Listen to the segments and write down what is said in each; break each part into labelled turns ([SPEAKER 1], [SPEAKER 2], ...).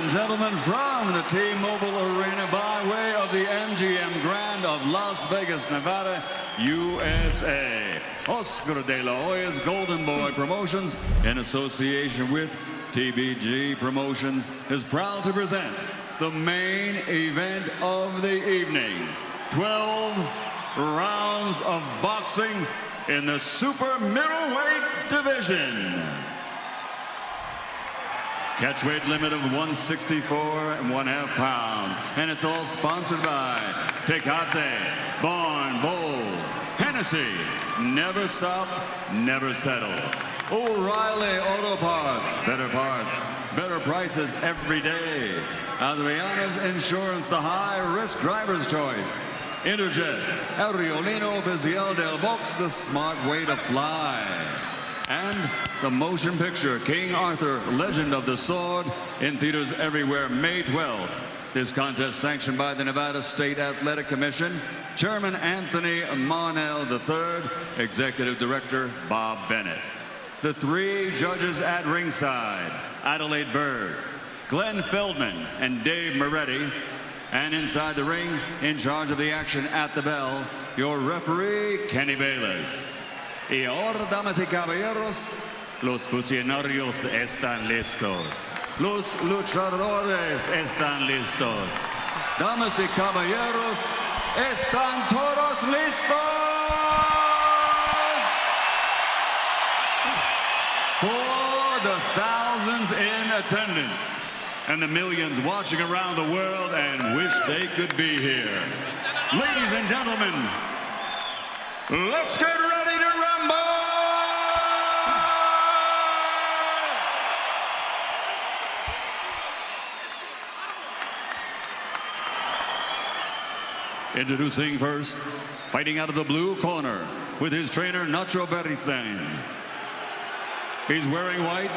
[SPEAKER 1] and gentlemen, from the T-Mobile Arena by way of the MGM Grand of Las Vegas, Nevada, USA. Oscar de la Hoya's Golden Boy Promotions, in association with TBG Promotions, is proud to present the main event of the evening. 12 rounds of boxing in the super middleweight division. Catchweight limit of 164.5 pounds. And it's all sponsored by Tecate, Born Bold, Hennessy, Never Stop, Never Settle, O'Reilly Auto Parts, better prices every day. Adriana's Insurance, the high-risk driver's choice. Interjet, El Riolino Oficial del Box, the smart way to fly. And the motion picture, King Arthur, Legend of the Sword, in theaters everywhere, May 12th. This contest sanctioned by the Nevada State Athletic Commission, Chairman Anthony Marnell III, Executive Director Bob Bennett. The three judges at ringside, Adelaide Bird, Glenn Feldman, and Dave Moretti. And inside the ring, in charge of the action at the bell, your referee, Kenny Bayless. Y ahora, damas y caballeros, los funcionarios están listos. Los luchadores están listos. Damas y caballeros, están todos listos. For the thousands in attendance and the millions watching around the world and wish they could be here. Ladies and gentlemen, let's get ready to rumble! Introducing first, fighting out of the blue corner with his trainer Nacho Beristain. He's wearing white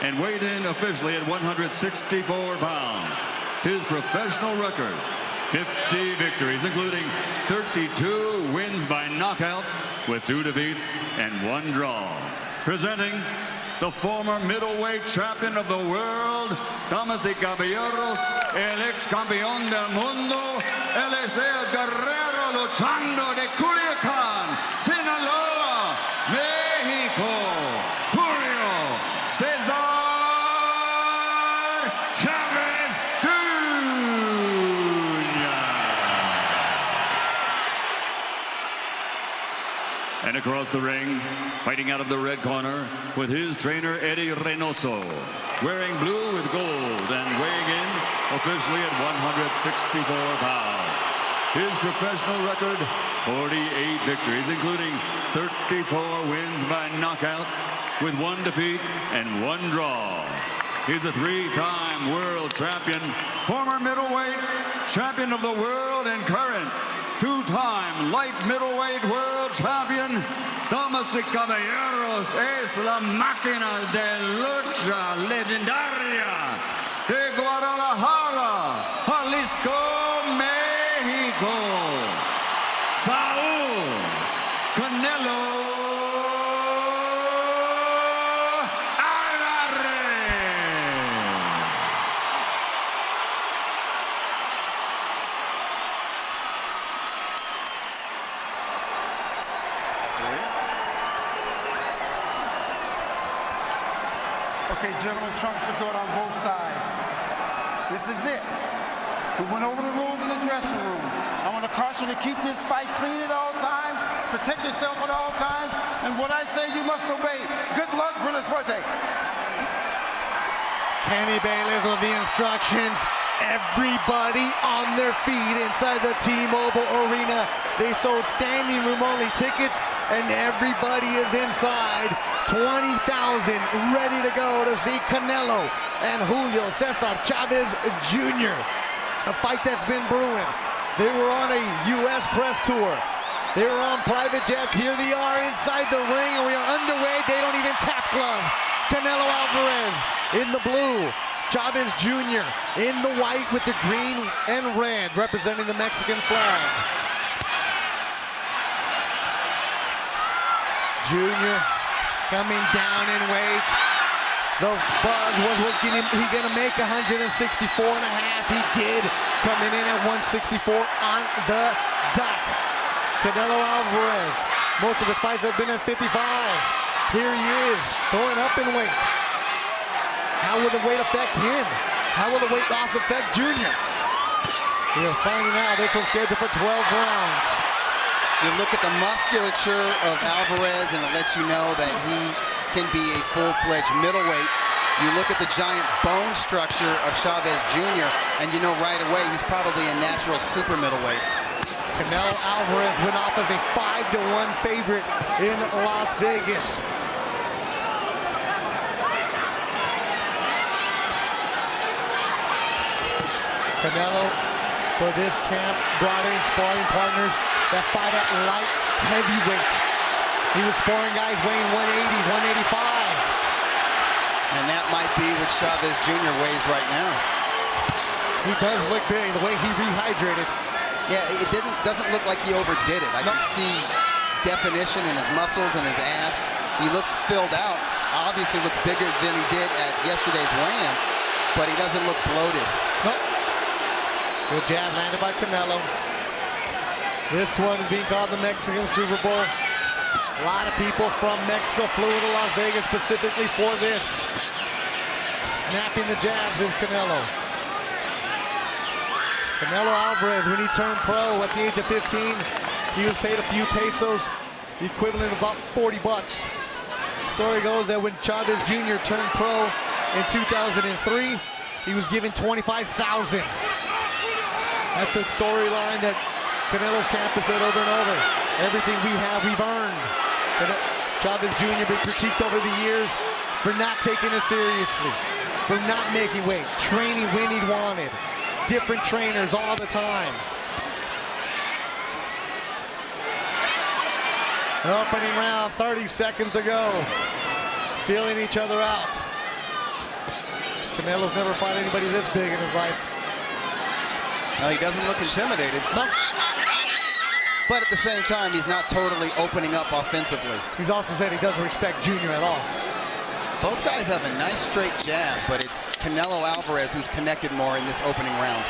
[SPEAKER 1] and weighed in officially at 164 pounds. His professional record, 50 victories, including 32 wins by knockout with 2 defeats and 1 draw. Presenting the former middleweight champion of the world, damas y caballeros, el ex-campeón del mundo, el es el guerrero luchando de Culiacán, Sinaloa, México, Julio, Cesar Chavez Jr. And across the ring, fighting out of the red corner with his trainer Eddie Reynoso, wearing blue with gold and weighing in officially at 164 pounds. His professional record, 48 victories, including 34 wins by knockout with 1 defeat and 1 draw. He's a 3-time world champion, former middleweight champion of the world, and current 2-time light middleweight world champion. Damas y caballeros, es la máquina de lucha legendaria de Guadalajara, Jalisco, México, Saúl Canelo
[SPEAKER 2] Okay, gentlemen, trumps are good on both sides. This is it. We went over the rules in the dressing room. I want to caution you to keep this fight clean at all times, protect yourself at all times, and what I say you must obey. Good luck, buena suerte.
[SPEAKER 3] Kenny Bayless with the instructions. Everybody on their feet inside the T-Mobile Arena. They sold standing room only tickets, and everybody is inside. 20,000 ready to go to see Canelo and Julio Cesar Chavez Jr. A fight that's been brewing. They were on a U.S. press tour. They were on private jets. Here they are inside the ring, and we are underway. They don't even tap glove. Canelo Alvarez in the blue. Chavez Jr. in the white with the green and red, representing the Mexican flag. Jr. coming down in weight. The buzz was he gonna make 164 and a half. He did, coming in at 164 on the dot. Canelo Alvarez, most of his fights have been at 55. Here he is, going up in weight. How will the weight affect him? How will the weight loss affect Junior? We're finding out. This one's scheduled for 12 rounds.
[SPEAKER 4] You look at the musculature of Alvarez and it lets you know that he can be a full-fledged middleweight. You look at the giant bone structure of Chavez Jr. and you know right away he's probably a natural super middleweight.
[SPEAKER 3] Canelo Alvarez went off as a 5-1 favorite in Las Vegas. Canelo, for this camp, brought in sparring partners that fight at light heavyweight. He was sparring guys weighing 180, 185.
[SPEAKER 4] And that might be what Chavez Jr. weighs right now.
[SPEAKER 3] He does look big, the way he rehydrated.
[SPEAKER 4] Yeah, it doesn't look like he overdid it. I can see definition in his muscles and his abs. He looks filled out. Obviously looks bigger than he did at yesterday's weigh-in, but he doesn't look bloated.
[SPEAKER 3] Nope. Good jab landed by Canelo. This one is being called the Mexican Super Bowl. A lot of people from Mexico flew to Las Vegas specifically for this. Snapping the jabs is Canelo. Canelo Alvarez, when he turned pro at the age of 15, he was paid a few pesos, the equivalent of about 40 bucks. Story goes that when Chavez Jr. turned pro in 2003, he was given $25,000. That's a storyline that Canelo's camp has said over and over. Everything we have, we've earned. Chavez Jr. been critiqued over the years for not taking it seriously, for not making weight, training when he wanted, different trainers all the time. Opening round, 30 seconds to go. Feeling each other out. Canelo's never fought anybody this big in his life.
[SPEAKER 4] No, he doesn't look intimidated.
[SPEAKER 3] No.
[SPEAKER 4] But at the same time, he's not totally opening up offensively.
[SPEAKER 3] He's also said he doesn't respect Junior at all.
[SPEAKER 4] Both guys have a nice straight jab, but it's Canelo Alvarez who's connected more in this opening round.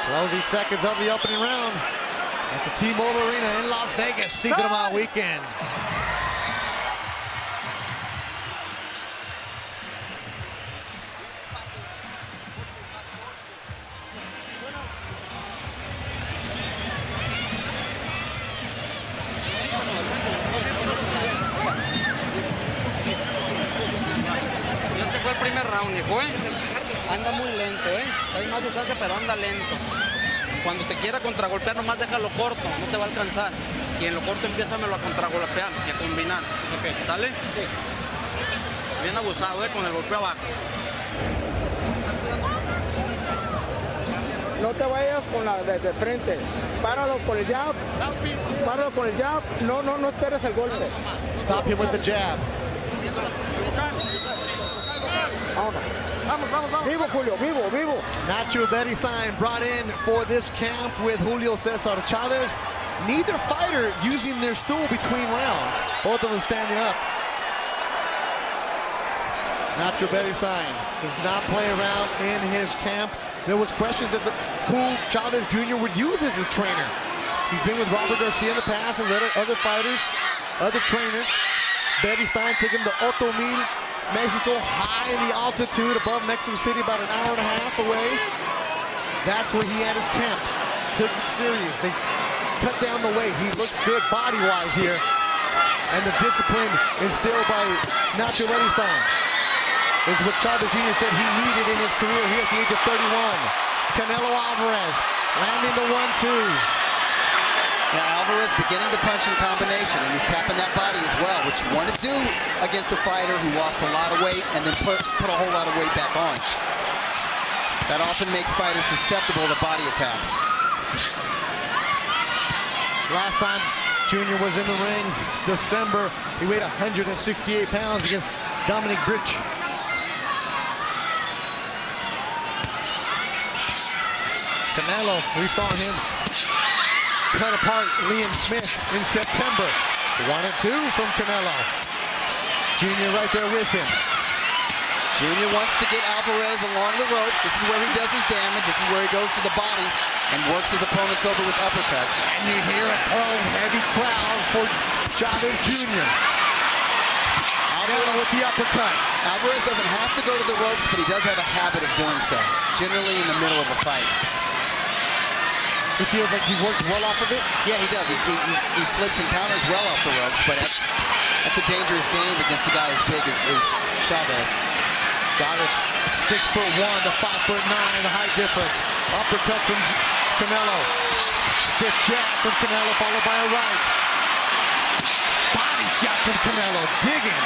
[SPEAKER 3] Closing seconds of the opening round at the T-Mobile Arena in Las Vegas, Cinco de Mayo weekend.
[SPEAKER 5] Fue el primer round, hijo, anda muy lento, hay más distancia pero anda lento. Cuando te quiera contragolpear nomás déjalo corto, no te va a alcanzar. Y en lo corto empiézamelo a contragolpear y a combinar. Okay. ¿Sale? Sí. Bien abusado, con el golpe abajo.
[SPEAKER 6] No te vayas con la de frente. Páralo con el jab. Páralo con el jab. No esperes el golpe.
[SPEAKER 3] Stop him with the jab.
[SPEAKER 6] Vamos. Vivo, Julio, vivo.
[SPEAKER 3] Nacho Beristain brought in for this camp with Julio Cesar Chavez. Neither fighter using their stool between rounds. Both of them standing up. Nacho Beristain does not play around in his camp. There was questions as to who Chavez Jr. would use as his trainer. He's been with Robert Garcia in the past and other fighters, other trainers. Beristain took him to Otomil, Mexico, high in the altitude above Mexico City, about an hour and a half away. That's where he had his camp. Took it serious. They cut down the weight. He looks good body-wise here. And the discipline instilled by Nacho Beristain is what Chavez Jr. said he needed in his career here at the age of 31. Canelo Alvarez landing the 1-2s.
[SPEAKER 4] Now Alvarez beginning to punch in combination, and he's tapping that body as well, which you want to do against a fighter who lost a lot of weight and then put a whole lot of weight back on. That often makes fighters susceptible to body attacks.
[SPEAKER 3] Last time Junior was in the ring, December, he weighed 168 pounds against Dominic Britch. Canelo, we saw him cut apart Liam Smith in September. 1-2 from Canelo. Junior right there with him.
[SPEAKER 4] Junior wants to get Alvarez along the ropes. This is where he does his damage. This is where he goes to the body and works his opponents over with uppercuts.
[SPEAKER 3] And you hear a heavy crowd for Chavez Jr. Canelo with the uppercut.
[SPEAKER 4] Alvarez doesn't have to go to the ropes, but he does have a habit of doing so, generally in the middle of a fight.
[SPEAKER 3] He feels like he works well off of it?
[SPEAKER 4] Yeah, he does. He slips and counters well off the ropes, but that's a dangerous game against a guy as big as Chavez.
[SPEAKER 3] Chavez, 6'1" to 5'9", the height difference. Uppercut from Canelo. Stiff jab from Canelo, followed by a right. Body shot from Canelo, digging.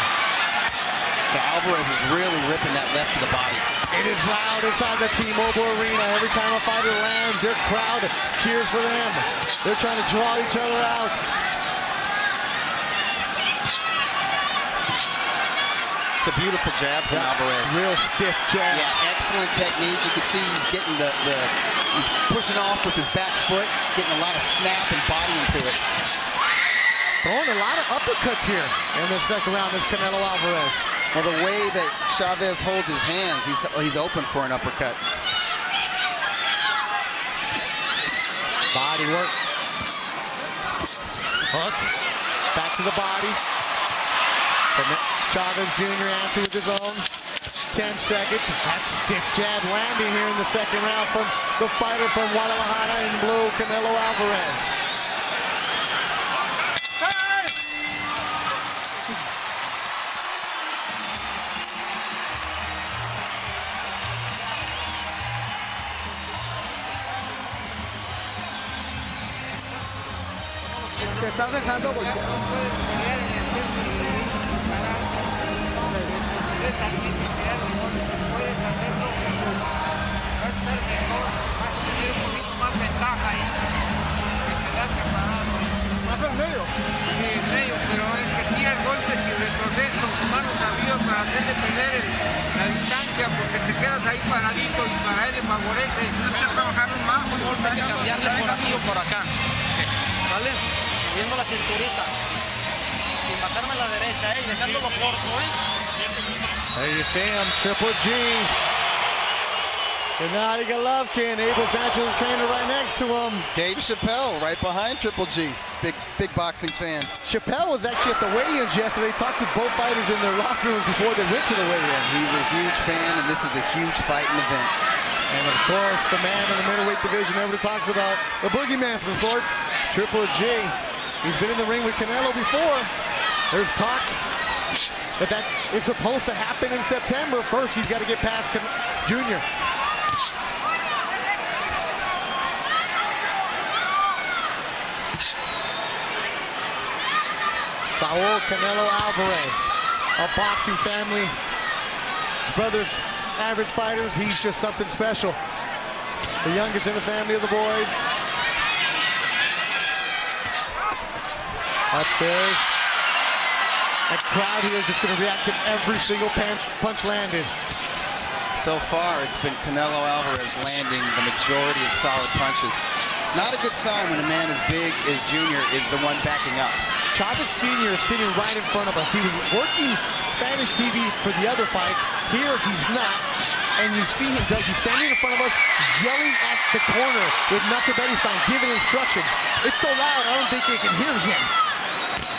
[SPEAKER 4] Yeah, Alvarez is really ripping that left to the body.
[SPEAKER 3] It is loud inside the T-Mobile Arena. Every time a fighter lands, their crowd cheers for them. They're trying to draw each other out.
[SPEAKER 4] It's a beautiful jab from Alvarez.
[SPEAKER 3] Real stiff jab.
[SPEAKER 4] Yeah, excellent technique. You can see he's getting he's pushing off with his back foot, getting a lot of snap and body into it.
[SPEAKER 3] Throwing a lot of uppercuts here in the second round is Canelo Alvarez.
[SPEAKER 4] Well, the way that Chavez holds his hands, he's open for an uppercut.
[SPEAKER 3] Body work. Hook. Back to the body. Chavez Jr. answers with his own. 10 seconds. That stiff jab landing here in the second round from the fighter from Guadalajara in blue, Canelo Alvarez.
[SPEAKER 6] Te estás dejando golpear.
[SPEAKER 7] Puedes hacerlo, vas a estar mejor, vas a tener un poquito más ventaja ahí que quedarte parado.
[SPEAKER 6] Más al medio.
[SPEAKER 7] Sí, en medio, pero es que tiras golpes y retrocesos, manos arriba para hacerle perder la distancia, porque te quedas ahí paradito y para él le favorece.
[SPEAKER 5] Tienes que trabajar más un golpe y cambiarle por aquí o por acá. ¿Vale? Viendo la cinturita. Sin bajarme a la derecha, y dejándolo corto,
[SPEAKER 3] There you see him, Triple G. And now you got Golovkin, Abel Sanchez trainer right next to him.
[SPEAKER 4] Dave Chappelle right behind Triple G. Big boxing fan.
[SPEAKER 3] Chappelle was actually at the weigh-ins yesterday, talked with both fighters in their locker rooms before they went to the weigh-in.
[SPEAKER 4] He's a huge fan, and this is a huge fighting event.
[SPEAKER 3] And of course, the man in the middleweight division everybody talks about, the boogeyman from sports, Triple G. He's been in the ring with Canelo before. There's talks that is supposed to happen in September. First, he's got to get past Junior. Saul Canelo Alvarez, a boxing family, brothers, average fighters. He's just something special. The youngest in the family of the boys. Upstairs. That crowd here is just going to react to every single punch landed.
[SPEAKER 4] So far, it's been Canelo Alvarez landing the majority of solid punches. It's not a good sign when a man as big as Junior is the one backing up.
[SPEAKER 3] Chavez Sr. is sitting right in front of us. He was working Spanish TV for the other fights. Here, he's not. And you see him, he's standing in front of us, yelling at the corner with Nacho Beristain, giving instructions. It's so loud, I don't think they can hear him.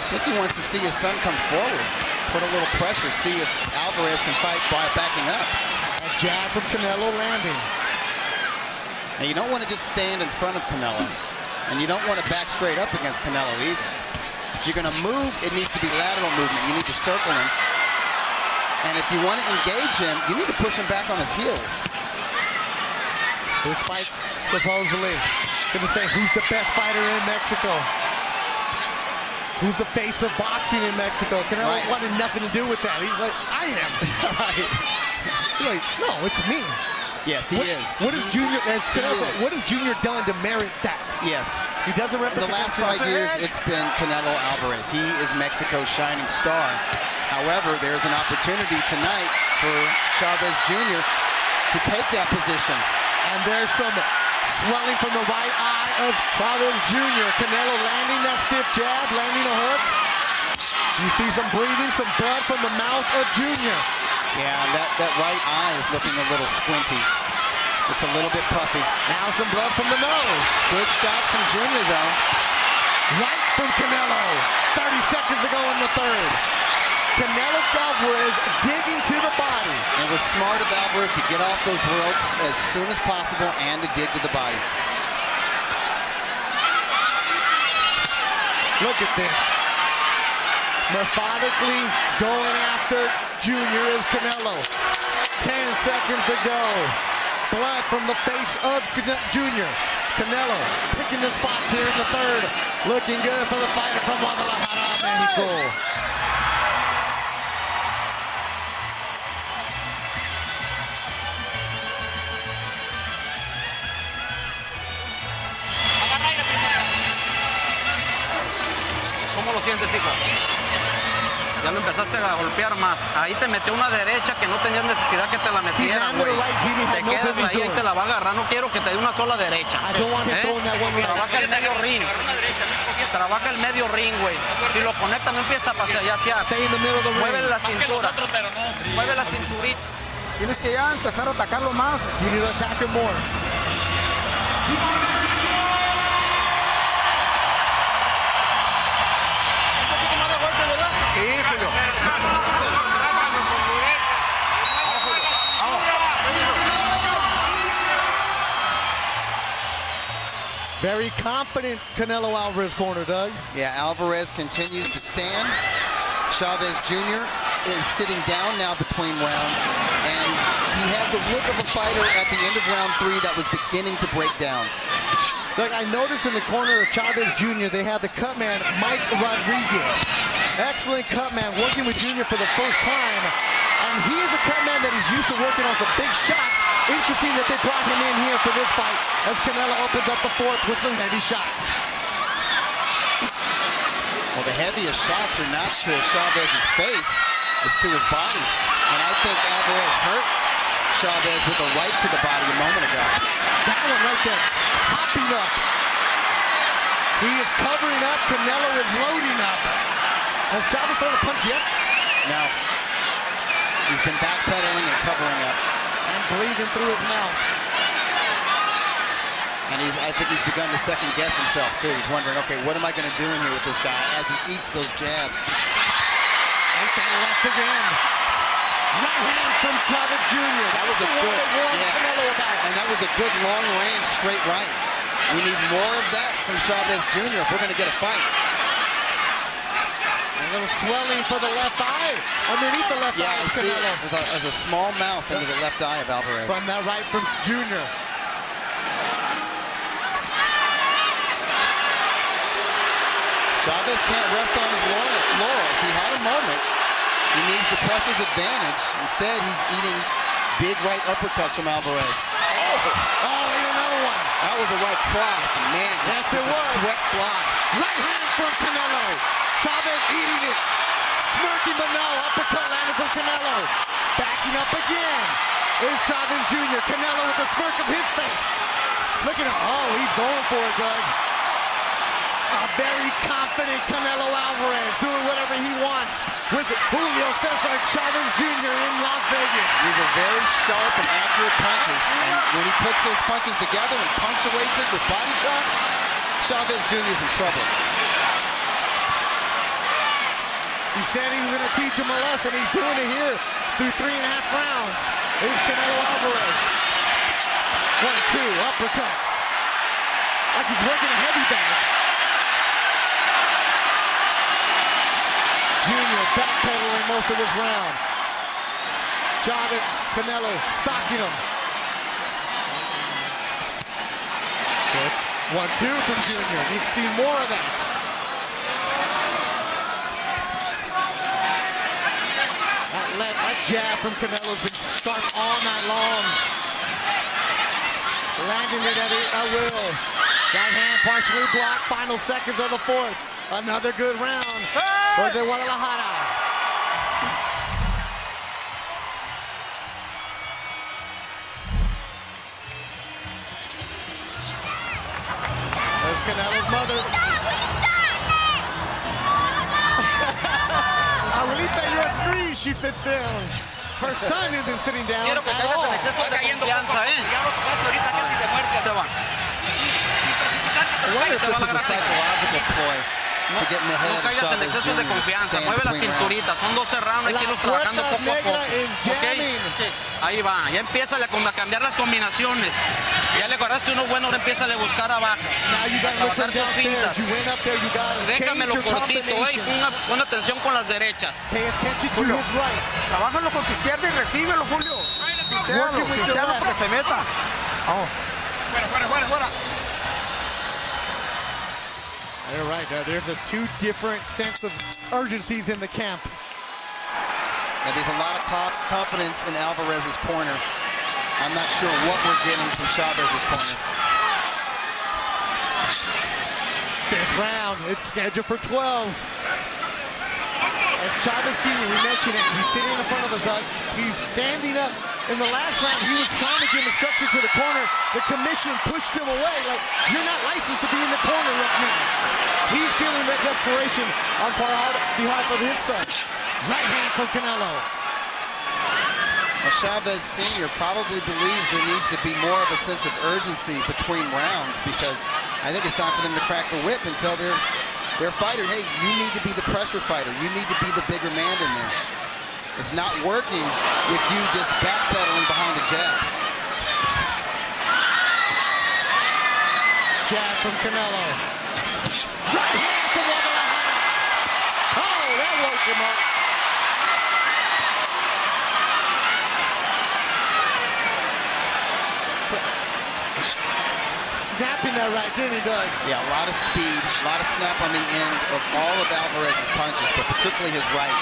[SPEAKER 4] I think he wants to see his son come forward, put a little pressure, see if Alvarez can fight by backing up.
[SPEAKER 3] A jab from Canelo landing.
[SPEAKER 4] Now, you don't want to just stand in front of Canelo, and you don't want to back straight up against Canelo either. If you're going to move, it needs to be lateral movement. You need to circle him. And if you want to engage him, you need to push him back on his heels.
[SPEAKER 3] This fight, supposedly, going to say who's the best fighter in Mexico. Who's the face of boxing in Mexico? Canelo wanted nothing to do with that. He's like, I am. He's like, no, it's me.
[SPEAKER 4] Yes, he is.
[SPEAKER 3] What has Junior? What has Junior done to merit that?
[SPEAKER 4] Yes.
[SPEAKER 3] He doesn't represent.
[SPEAKER 4] In the last 5 years, it's been Canelo Alvarez. He is Mexico's shining star. However, there's an opportunity tonight for Chavez Jr. to take that position.
[SPEAKER 3] And there's some swelling from the right eye of Chavez Jr. Canelo landing that stiff jab, landing a hook. You see some bleeding, some blood from the mouth of Junior.
[SPEAKER 4] Yeah, that right eye is looking a little squinty. It's a little bit puffy.
[SPEAKER 3] Now some blood from the nose.
[SPEAKER 4] Good shots from Junior, though.
[SPEAKER 3] Right from Canelo. 30 seconds to go in the third. Canelo Alvarez digging to the body.
[SPEAKER 4] It was smart of Alvarez to get off those ropes as soon as possible and to dig to the body.
[SPEAKER 3] Look at this. Methodically going after Junior is Canelo. 10 seconds to go. Blood from the face of Junior. Canelo picking the spots here in the third. Looking good for the fighter from Guadalajara, Mexico.
[SPEAKER 5] ¿Cómo lo sientes, hijo? Ya lo empezaste a golpear más. Ahí te metió una derecha que no tenías necesidad que te la metieran, güey. Te quedas ahí y te la va a agarrar. No quiero que te dé una sola derecha. Trabaja el medio ring. Trabaja el medio ring, güey. Si lo conecta, no empieza a pasear. Mueve la cintura. Mueve la cinturita.
[SPEAKER 6] Tienes que ya empezar a atacarlo más.
[SPEAKER 3] You need to attack him more.
[SPEAKER 6] Sí, Julio.
[SPEAKER 3] Very confident Canelo Alvarez corner, Doug.
[SPEAKER 4] Yeah, Alvarez continues to stand. Chavez Jr. is sitting down now between rounds, and he had the look of a fighter at the end of round 3 that was beginning to break down.
[SPEAKER 3] Look, I noticed in the corner of Chavez Jr., they have the cut man, Mike Rodriguez. Excellent cut man, working with Junior for the first time. And he is a cut man that is used to working on some big shots. Interesting that they brought him in here for this fight as Canelo opens up the fourth with some heavy shots.
[SPEAKER 4] Well, the heaviest shots are not to Chavez's face, it's to his body. And I think Alvarez hurt Chavez with a right to the body a moment ago.
[SPEAKER 3] That one right there, popping up. He is covering up, Canelo is loading up. Has Chavez thrown a punch yet?
[SPEAKER 4] No. He's been backpedaling and covering up.
[SPEAKER 3] And breathing through his mouth.
[SPEAKER 4] And I think he's begun to second guess himself too. He's wondering, okay, what am I going to do in here with this guy as he eats those jabs?
[SPEAKER 3] Right there, left again. Right hand from Chavez Jr.
[SPEAKER 4] That was a good, and that was a good long range straight right. We need more of that from Chavez Jr. if we're going to get a fight.
[SPEAKER 3] A little swelling for the left eye. Underneath the left eye of Canelo.
[SPEAKER 4] There's a small mouse under the left eye of Alvarez.
[SPEAKER 3] From that right from Junior.
[SPEAKER 4] Chavez can't rest on his laurels. He had a moment. He needs to press his advantage. Instead, he's eating big right uppercuts from Alvarez.
[SPEAKER 3] Oh, another one.
[SPEAKER 4] That was a right cross. Man,
[SPEAKER 3] yes, it was.
[SPEAKER 4] Sweat fly.
[SPEAKER 3] Right hand from Canelo. Chavez eating it. Smirking, but no. Uppercut landed from Canelo. Backing up again is Chavez Jr. Canelo with the smirk of his face. Look at him. Oh, he's going for it, Doug. A very confident Canelo Alvarez doing whatever he wants with Julio Cesar Chavez Jr. in Las Vegas.
[SPEAKER 4] These are very sharp and accurate punches. And when he puts those punches together and punctuates it with body shots, Chavez Jr. is in trouble.
[SPEAKER 3] He said he was going to teach him a lesson. He's doing it here through 3.5 rounds. Here's Canelo Alvarez. 1, 2, uppercut. Like he's working a heavy bag. Junior backpedaling most of this round. Chavez, Canelo stalking him. 1, 2 from Junior. Need to see more of that. That jab from Canelo's been sharp all night long. Landing it at will. Right hand partially blocked. Final seconds of the fourth. Another good round for the Guadalajara. There's Canelo's mother. she sits down. Her son isn't sitting down
[SPEAKER 5] Quiero que
[SPEAKER 3] at
[SPEAKER 5] caigas en
[SPEAKER 3] all.
[SPEAKER 5] exceso de confianza, ¿eh? Ya los jugaste ahorita casi de muerte. Te van.
[SPEAKER 4] I wonder if this was a psychological ploy to get in the head
[SPEAKER 5] No
[SPEAKER 4] of
[SPEAKER 5] caigas en
[SPEAKER 4] Chavez
[SPEAKER 5] exceso de
[SPEAKER 4] Jr.
[SPEAKER 5] confianza.
[SPEAKER 4] stand
[SPEAKER 5] Mueve la
[SPEAKER 4] between
[SPEAKER 5] cinturita. Son 12 rounds. Hay que irlos trabajando
[SPEAKER 3] puerta
[SPEAKER 5] poco a poco.
[SPEAKER 3] negra is jamming.
[SPEAKER 5] ¿Ok? Ahí va. Ya empieza a cambiar las combinaciones. Ya le agarraste uno bueno, ahora empieza a buscar abajo.
[SPEAKER 3] Now you
[SPEAKER 5] A
[SPEAKER 3] got to look
[SPEAKER 5] trabajar
[SPEAKER 3] from
[SPEAKER 5] tus
[SPEAKER 3] downstairs.
[SPEAKER 5] fintas.
[SPEAKER 3] You went up there, you got to change
[SPEAKER 5] Déjamelo
[SPEAKER 3] your
[SPEAKER 5] cortito,
[SPEAKER 3] combination.
[SPEAKER 5] Pon atención con las derechas.
[SPEAKER 3] Pay attention to
[SPEAKER 6] Julio.
[SPEAKER 3] his right.
[SPEAKER 6] Trabájalo con tu izquierda y recíbelo, Julio.
[SPEAKER 3] Working with your
[SPEAKER 6] Sintéalo
[SPEAKER 3] left.
[SPEAKER 6] para que se meta. Vamos. Fuera.
[SPEAKER 3] You're right. There's a two different sense of urgencies in the camp.
[SPEAKER 4] Now, there's a lot of confidence in Alvarez's corner. I'm not sure what we're getting from Chavez's corner.
[SPEAKER 3] Fifth round. It's scheduled for 12. As Chavez Sr., we mentioned it, he's sitting in front of us. He's standing up. In the last round, he was trying to give instruction to the corner. The commission pushed him away. Like, you're not licensed to be in the corner right now. He's feeling that desperation on behalf of his son. Right hand from Canelo.
[SPEAKER 4] Now, Chavez Sr. probably believes there needs to be more of a sense of urgency between rounds because I think it's time for them to crack the whip and tell their fighter, hey, you need to be the pressure fighter. You need to be the bigger man in this. It's not working with you just backpedaling behind the jab.
[SPEAKER 3] Jab from Canelo. Right hand from Alvarez. Oh, that woke him up. Snapping that right, didn't he, Doug?
[SPEAKER 4] Yeah, a lot of speed, a lot of snap on the end of all of Alvarez's punches, but particularly his right.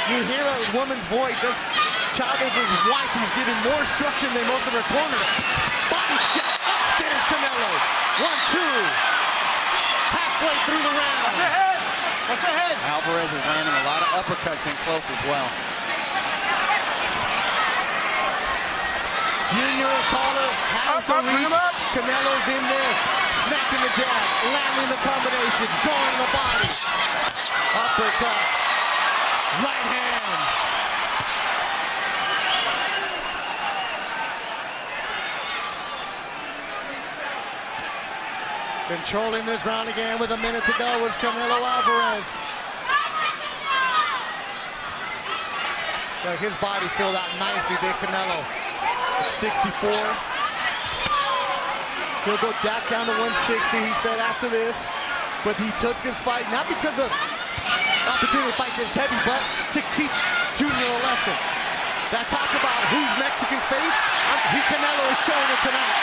[SPEAKER 3] You hear a woman's voice. That's Chavez's wife who's giving more instruction than most of her corner. Body shot upstairs, Canelo. 1, 2. Halfway through the round.
[SPEAKER 6] Watch your head.
[SPEAKER 4] Alvarez is landing a lot of uppercuts in close as well.
[SPEAKER 3] Junior is taller, has the
[SPEAKER 6] bring him
[SPEAKER 3] reach.
[SPEAKER 6] up.
[SPEAKER 3] Canelo's in there, snapping the jab, landing the combinations, going the body. Uppercut. Right hand. Controlling this round again with a minute to go was Canelo Alvarez. Look, his body filled out nicely, did Canelo. 64. He'll go back down to 160, he said after this. But he took this fight, not because of opportunity to fight this heavy, but to teach Junior a lesson. That talk about who's Mexican's face, Canelo is showing it tonight.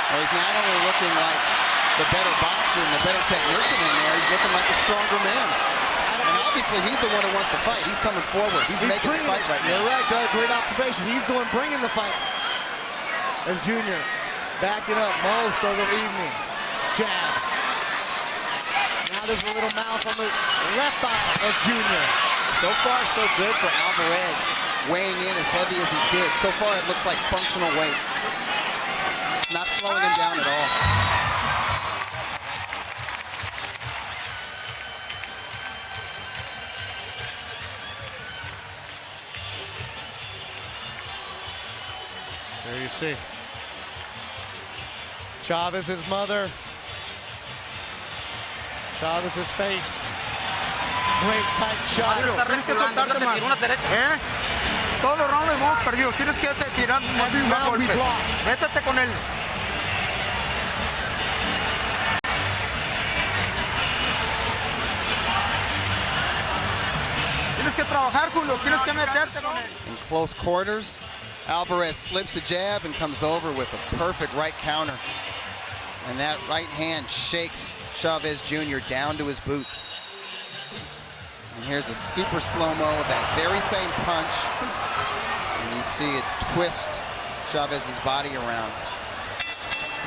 [SPEAKER 4] Well, he's not only looking like the better boxer and the better technician in there, he's looking like a stronger man. And obviously, he's the one who wants to fight. He's coming forward. He's making the fight right now.
[SPEAKER 3] You're right, Doug. Great observation. He's the one bringing the fight. As Junior backing up most of the evening. Jab. Now there's a little mouth on the left eye of Junior.
[SPEAKER 4] So far, so good for Alvarez, weighing in as heavy as he did. So far, it looks like functional weight. Not slowing him down at all.
[SPEAKER 3] There you see. Chavez's mother. Chavez's face. Great tight shot.
[SPEAKER 6] Tienes que soltarte más. Todos los rounds hemos perdido. Tienes que tirar más
[SPEAKER 3] round we've
[SPEAKER 6] golpes.
[SPEAKER 3] lost.
[SPEAKER 6] Métete con él. Tienes que trabajar, Julio. Tienes que meterte con él.
[SPEAKER 4] In close quarters, Alvarez slips a jab and comes over with a perfect right counter. And that right hand shakes Chavez Jr. down to his boots. And here's a super slow-mo of that very same punch. And you see it twist Chavez's body around.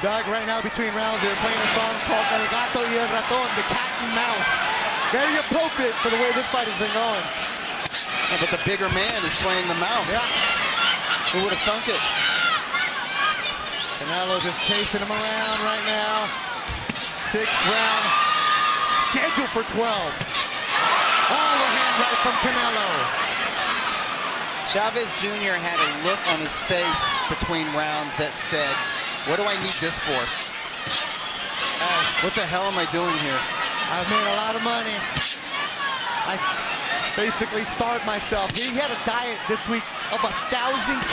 [SPEAKER 3] Doug, right now between rounds, they're playing a song called El Gato y el Ratón, the cat and mouse. Very appropriate for the way this fight has been going.
[SPEAKER 4] Yeah, but the bigger man is playing the mouse.
[SPEAKER 3] Yeah.
[SPEAKER 4] Who would have thunk it?
[SPEAKER 3] Canelo just chasing him around right now. 6th round, scheduled for 12. Overhand right from Canelo.
[SPEAKER 4] Chavez Jr. had a look on his face between rounds that said, what do I need this for? What the hell am I doing here?
[SPEAKER 3] I've made a lot of money. I basically starved myself. He had a diet this week of 1,000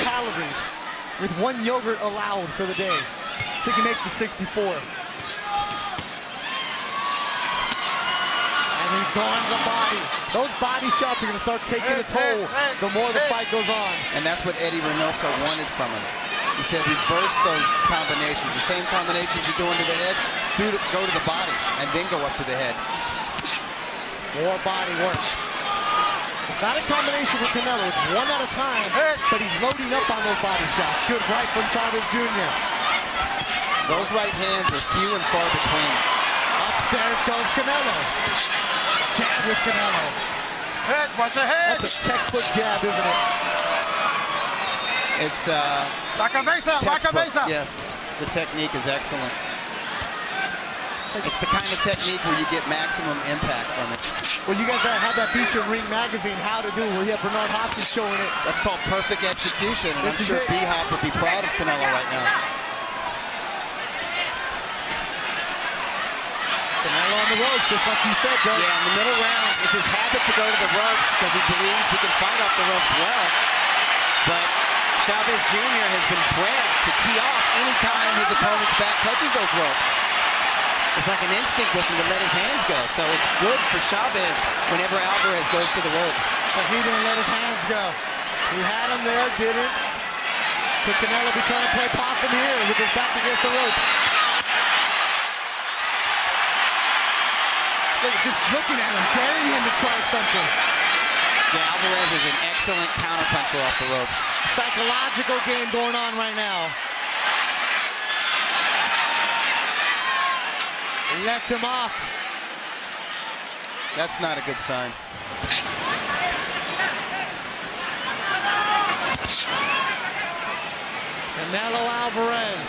[SPEAKER 3] calories with 1 yogurt allowed for the day so he can make the 64. And he's going to the body. Those body shots are going to start taking a toll the more the fight goes on.
[SPEAKER 4] And that's what Eddie Reynoso wanted from him. He said reverse those combinations. The same combinations you're doing to the head, go to the body and then go up to the head.
[SPEAKER 3] More body work. It's not a combination with Canelo. It's one at a time, but he's loading up on those body shots. Good right from Chavez Jr.
[SPEAKER 4] Those right hands are few and far between.
[SPEAKER 3] Upstairs goes Canelo. Jab with Canelo.
[SPEAKER 2] Head, watch your head.
[SPEAKER 3] That's a textbook jab, isn't it?
[SPEAKER 4] It's
[SPEAKER 2] La cabeza, la cabeza.
[SPEAKER 4] Yes, the technique is excellent. It's the kind of technique where you get maximum impact from it.
[SPEAKER 3] Well, you guys have that feature in Ring Magazine, How to Do, where you have Bernard Hopkins showing it.
[SPEAKER 4] That's called perfect execution, and I'm
[SPEAKER 3] This is
[SPEAKER 4] sure
[SPEAKER 3] it.
[SPEAKER 4] B-Hop would be proud of Canelo right now.
[SPEAKER 3] Canelo on the ropes, just like you said, Doug.
[SPEAKER 4] Yeah, in the middle rounds, it's his habit to go to the ropes because he believes he can fight off the ropes well. But Chavez Jr. has been bred to tee off anytime his opponent's back touches those ropes. It's like an instinct with him to let his hands go. So it's good for Chavez whenever Alvarez goes to the ropes.
[SPEAKER 3] But he didn't let his hands go. He had him there, didn't. Could Canelo be trying to play possum here with his back against the ropes? Look, just looking at him, daring him to try something.
[SPEAKER 4] Yeah, Alvarez is an excellent counterpuncher off the ropes.
[SPEAKER 3] Psychological game going on right now. Left him off.
[SPEAKER 4] That's not a good sign.
[SPEAKER 3] Canelo Alvarez,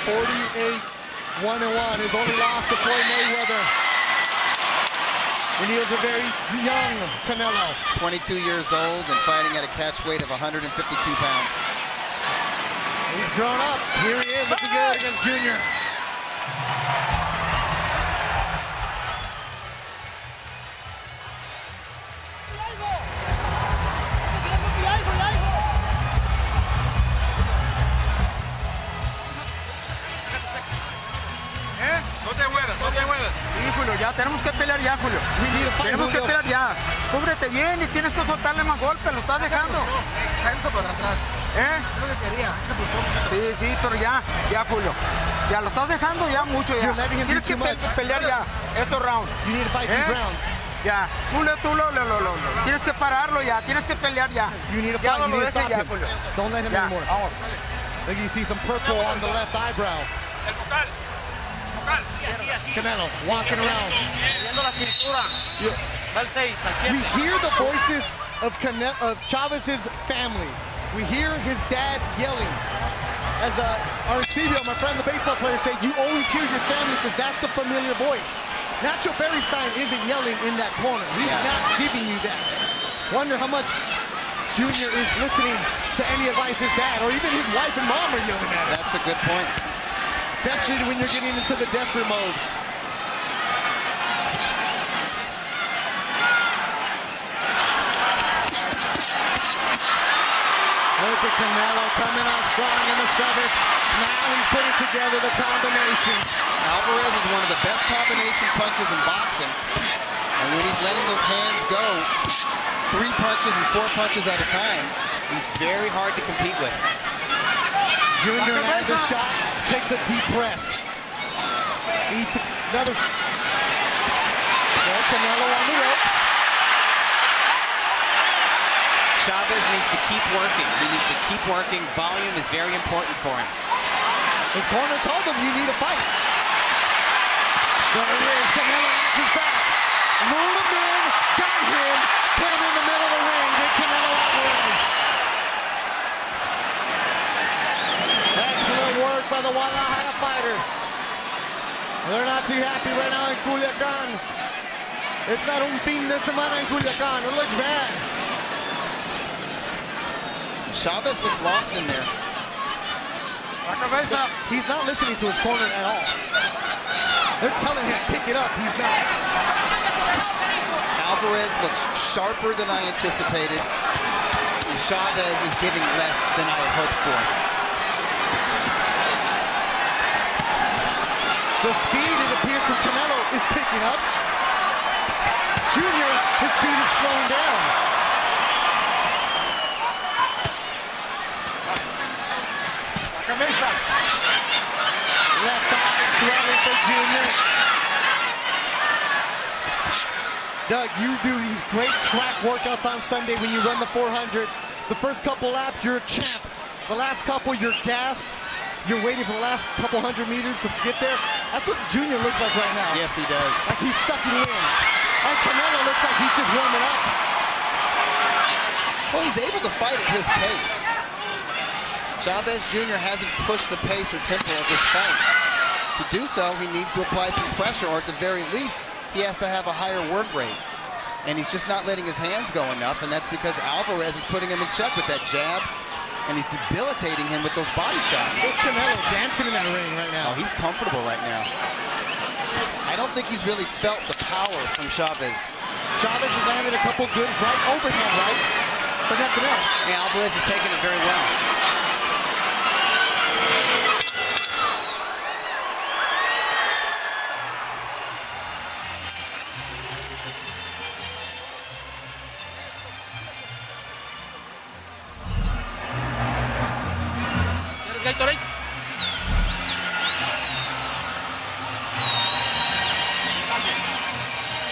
[SPEAKER 3] 48-1-1. His only loss to Floyd Mayweather. And he was a very young Canelo.
[SPEAKER 4] 22 years old and fighting at a catch weight of 152 pounds.
[SPEAKER 3] He's grown up. Here he is, looking good against Junior.
[SPEAKER 2] No te muevas. Sí, Julio, ya tenemos que pelear ya, Julio. Tenemos que pelear ya. Cúbrete bien y tienes que soltarle más golpes, lo estás dejando.
[SPEAKER 6] Caímos para atrás.
[SPEAKER 2] ¿Eh?
[SPEAKER 6] Es lo que quería.
[SPEAKER 2] Sí, sí, pero ya, Julio. Ya lo estás dejando ya mucho ya. Tienes que pelear ya estos rounds.
[SPEAKER 3] You need to fight these rounds.
[SPEAKER 2] Ya, tú lo. Tienes que pararlo ya, tienes que pelear ya.
[SPEAKER 3] You need to
[SPEAKER 2] Ya
[SPEAKER 3] fight,
[SPEAKER 2] no
[SPEAKER 3] you
[SPEAKER 2] lo
[SPEAKER 3] need to
[SPEAKER 2] dejes
[SPEAKER 3] stop
[SPEAKER 2] ya,
[SPEAKER 3] him.
[SPEAKER 2] Julio.
[SPEAKER 3] Don't let him
[SPEAKER 2] Ya,
[SPEAKER 3] anymore.
[SPEAKER 2] vamos.
[SPEAKER 3] Look, you see some purple on the left eyebrow. Canelo walking around.
[SPEAKER 5] Viendo la cintura. Va al 6, al 7.
[SPEAKER 3] We hear the voices of Chavez's family. We hear his dad yelling. As Arcibio, my friend, the baseball player, said, you always hear your family because that's the familiar voice. Nacho Beristain isn't yelling in that corner. He's not giving you that. Wonder how much Junior is listening to any advice his dad or even his wife and mom are yelling at him.
[SPEAKER 4] That's a good point.
[SPEAKER 3] Especially when you're getting into the desperate mode. Look at Canelo coming out strong in the 7th. Now he's putting together the combination.
[SPEAKER 4] Alvarez is one of the best combination punchers in boxing. And when he's letting those hands go, 3 punches and 4 punches at a time, he's very hard to compete with.
[SPEAKER 3] Junior has a shot, takes a deep breath. Eats another. Well, Canelo on the ropes.
[SPEAKER 4] Chavez needs to keep working. He needs to keep working. Volume is very important for him.
[SPEAKER 3] His corner told him you need a fight. So here it is. Canelo answers back. Lured him in, got him, put him in the middle of the ring. Did Canelo Alvarez. Excellent work by the Guadalajara fighter. They're not too happy right now in Culiacan. It's not un fin de semana in Culiacan. It looks bad.
[SPEAKER 4] Chavez looks lost in there.
[SPEAKER 3] He's not listening to his corner at all. They're telling him to pick it up. He's not.
[SPEAKER 4] Alvarez looks sharper than I anticipated. And Chavez is giving less than I had hoped for.
[SPEAKER 3] The speed, it appears, from Canelo is picking up. Junior, his speed is slowing down. Left eye swelling for Junior. Doug, you do these great track workouts on Sunday when you run the 400s. The first couple laps, you're a champ. The last couple, you're gassed. You're waiting for the last couple hundred meters to get there. That's what Junior looks like right now.
[SPEAKER 4] Yes, he does.
[SPEAKER 3] Like he's sucking wind. And Canelo looks like he's just warming up.
[SPEAKER 4] Well, he's able to fight at his pace. Chavez Jr. hasn't pushed the pace or tempo of this fight. To do so, he needs to apply some pressure, or at the very least, he has to have a higher work rate. And he's just not letting his hands go enough, and that's because Alvarez is putting him in check with that jab, and he's debilitating him with those body shots.
[SPEAKER 3] It's Canelo dancing in that ring right now.
[SPEAKER 4] Oh, he's comfortable right now. I don't think he's really felt the power from Chavez.
[SPEAKER 3] Chavez has landed a couple good right overhand rights, but nothing else.
[SPEAKER 4] Yeah, Alvarez is taking it very well.
[SPEAKER 5] Gatorade.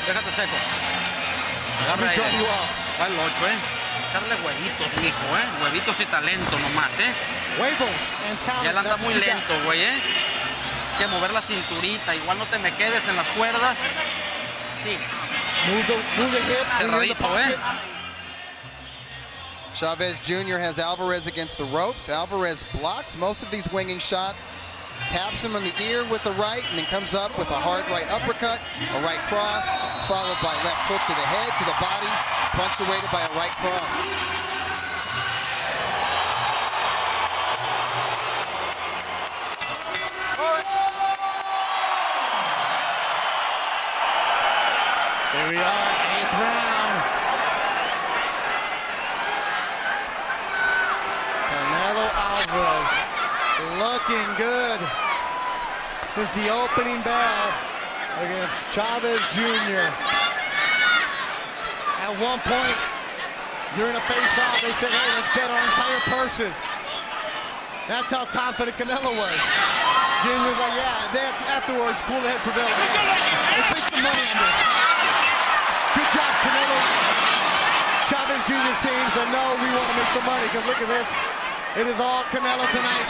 [SPEAKER 5] Déjate seco. Agarra ahí. Va el 8, Echarle huevitos, mijo, Huevitos y talento nomás,
[SPEAKER 3] Huevos and talent.
[SPEAKER 5] Ya él anda
[SPEAKER 3] that's
[SPEAKER 5] muy
[SPEAKER 3] what you
[SPEAKER 5] lento, güey, Hay que mover la cinturita. Igual no te me quedes en las cuerdas. Sí.
[SPEAKER 3] Move the hips.
[SPEAKER 5] Cerradito,
[SPEAKER 4] Chavez Jr. has Alvarez against the ropes. Alvarez blocks most of these winging shots, taps him on the ear with the right, and then comes up with a hard right uppercut, a right cross, followed by left hook to the head, to the body, punctuated by a right cross.
[SPEAKER 3] Here we are, 8th round. Canelo Alvarez looking good since the opening bell against Chavez Jr. At one point during a face-off, they said, hey, let's bet our entire purses. That's how confident Canelo was. Jr. was like, yeah. Then afterwards, cool head prevailed. Let's make some money on this. Good job, Canelo. Chavez Jr.'s team said, no, we want to make some money, because look at this. It is all Canelo tonight.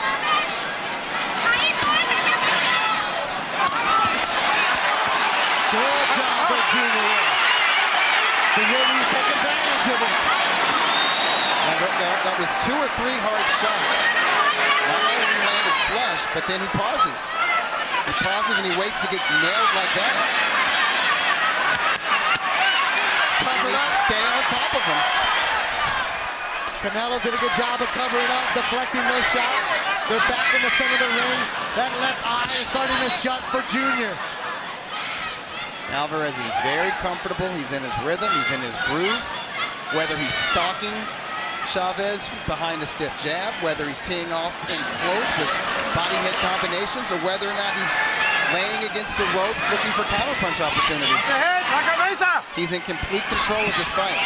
[SPEAKER 3] Good job for Jr. The Julio take advantage of it.
[SPEAKER 4] That was 2 or 3 hard shots. Not only did he landed flush, but then he pauses. He pauses and he waits to get nailed like that.
[SPEAKER 3] Covered up.
[SPEAKER 4] Stay on top of him.
[SPEAKER 3] Canelo did a good job of covering up, deflecting those shots. They're back in the center of the ring. That left eye is starting to shut for Junior.
[SPEAKER 4] Alvarez is very comfortable. He's in his rhythm. He's in his groove. Whether he's stalking Chavez behind a stiff jab, whether he's teeing off in close with body head combinations, or whether or not he's laying against the ropes looking for counterpunch opportunities. He's in complete control of this fight.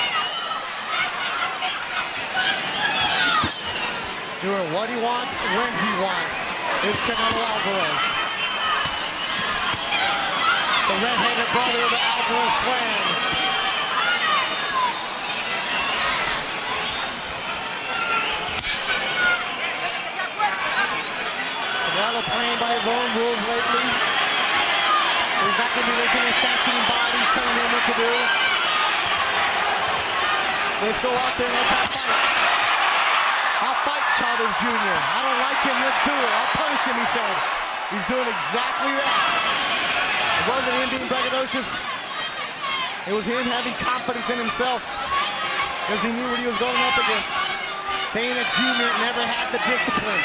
[SPEAKER 3] Doing what he wants, when he wants, is Canelo Alvarez. The red-headed brother of the Alvarez clan. Canelo playing by his own rules lately. He's not going to be listening to sanctioning bodies telling him what to do. Let's go out there and let's have fights. I'll fight Chavez Jr. I don't like him, let's do it. I'll punish him, he said. He's doing exactly that. It wasn't him being braggadocious. It was him having confidence in himself because he knew what he was going up against. Saying that Junior never had the discipline,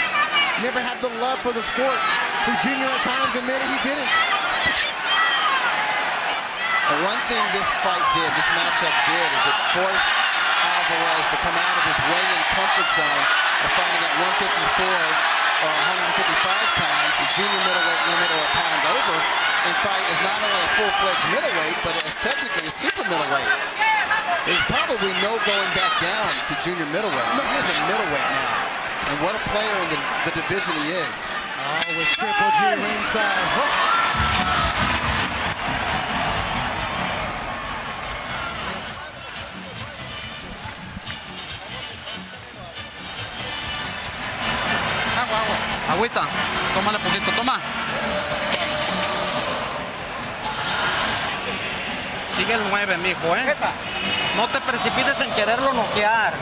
[SPEAKER 3] never had the love for the sport, who Junior at times admitted he didn't.
[SPEAKER 4] And one thing this fight did, this matchup did, is it forced Alvarez to come out of his weigh-in comfort zone of fighting at 154 or 155 pounds, the junior middleweight limit or a pound over, and fight as not only a full-fledged middleweight, but as technically a super middleweight. There's probably no going back down to junior middleweight. He is a middleweight now. And what a player in the division he is.
[SPEAKER 3] Oh, with Triple G ringside.
[SPEAKER 5] Agüita, tómale poquito, toma. Sigue el 9, mijo, ¿eh? No te precipites en quererlo noquear.